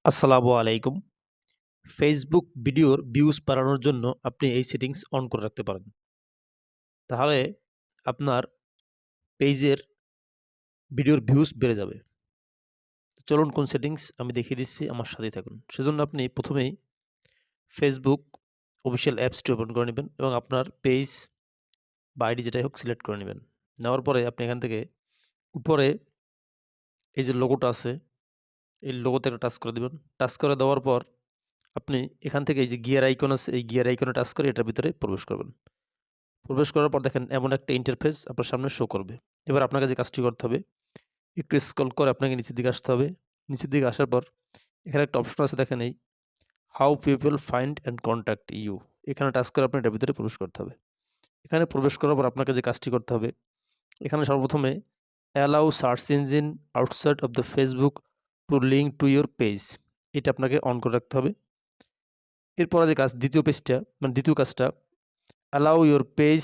আসসালামু আলাইকুম। ফেসবুক ভিডিওর ভিউজ বাড়ানোর জন্য আপনি এই সেটিংস অন করে রাখতে পারেন। তাহলে আপনার পেজের ভিডিওর ভিউজ বেড়ে যাবে। চলুন কোন সেটিংস আমি দেখিয়ে দিচ্ছি, আমার সাথেই থাকুন। সেজন্য আপনি প্রথমেই ফেসবুক অফিসিয়াল অ্যাপসটি ওপেন করে নেবেন এবং আপনার পেজ বা আইডি যেটাই হোক সিলেক্ট করে নেবেন। নেওয়ার পরে আপনি এখান থেকে উপরে এই যে লোগোটা আছে, এই লোগোতে একটা টাচ করে দিবেন। টাচ করে দেওয়ার পর আপনি এখান থেকে এই যে গিয়ার আইকন আছে, এই গিয়ার আইকনে টাচ করে এটার ভিতরে প্রবেশ করবেন। প্রবেশ করার পর দেখেন এমন একটা ইন্টারফেস আপনার সামনে শো করবে। এবার আপনাকে যে কাজটি করতে হবে, একটু স্ক্রল করে আপনাকে নিচের দিকে আসতে হবে। নিচের দিকে আসার পর এখানে একটা অপশন আছে, দেখেন এই how people find and contact you, এখানে টাচ করে আপনি এটার ভিতরে প্রবেশ করতে হবে। এখানে প্রবেশ করার পর আপনাকে যে কাজটি করতে হবে, এখানে সর্বপ্রথমে allow search engine outside of the Facebook two link to your page, এটা আপনাকে অন করে রাখতে হবে। এরপরে যে কাজ, দ্বিতীয় কাজটা allow your page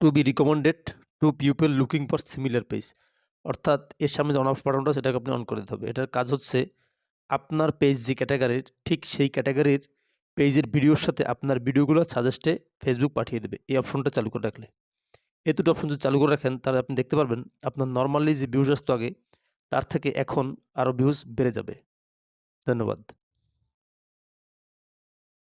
to be recommended to people looking for similar page, অর্থাৎ এর সামনে যে অন অফ বাটনটা সেটাকে আপনি অন করে দিতে হবে। এটার কাজ হচ্ছে আপনার পেজ যে ক্যাটাগরির, ঠিক সেই ক্যাটাগরির পেজের ভিডিওর সাথে আপনার ভিডিওগুলো সাজেস্টে ফেসবুক পাঠিয়ে দেবে এই অপশনটা চালু করে রাখলে। এই দুটো অপশন যদি চালু করে রাখেন তাহলে আপনি দেখতে পারবেন আপনার নর্মালি যে ভিউজ আসতো আগে তার থেকে এখন আরও ভিউজ বেড়ে যাবে। ধন্যবাদ।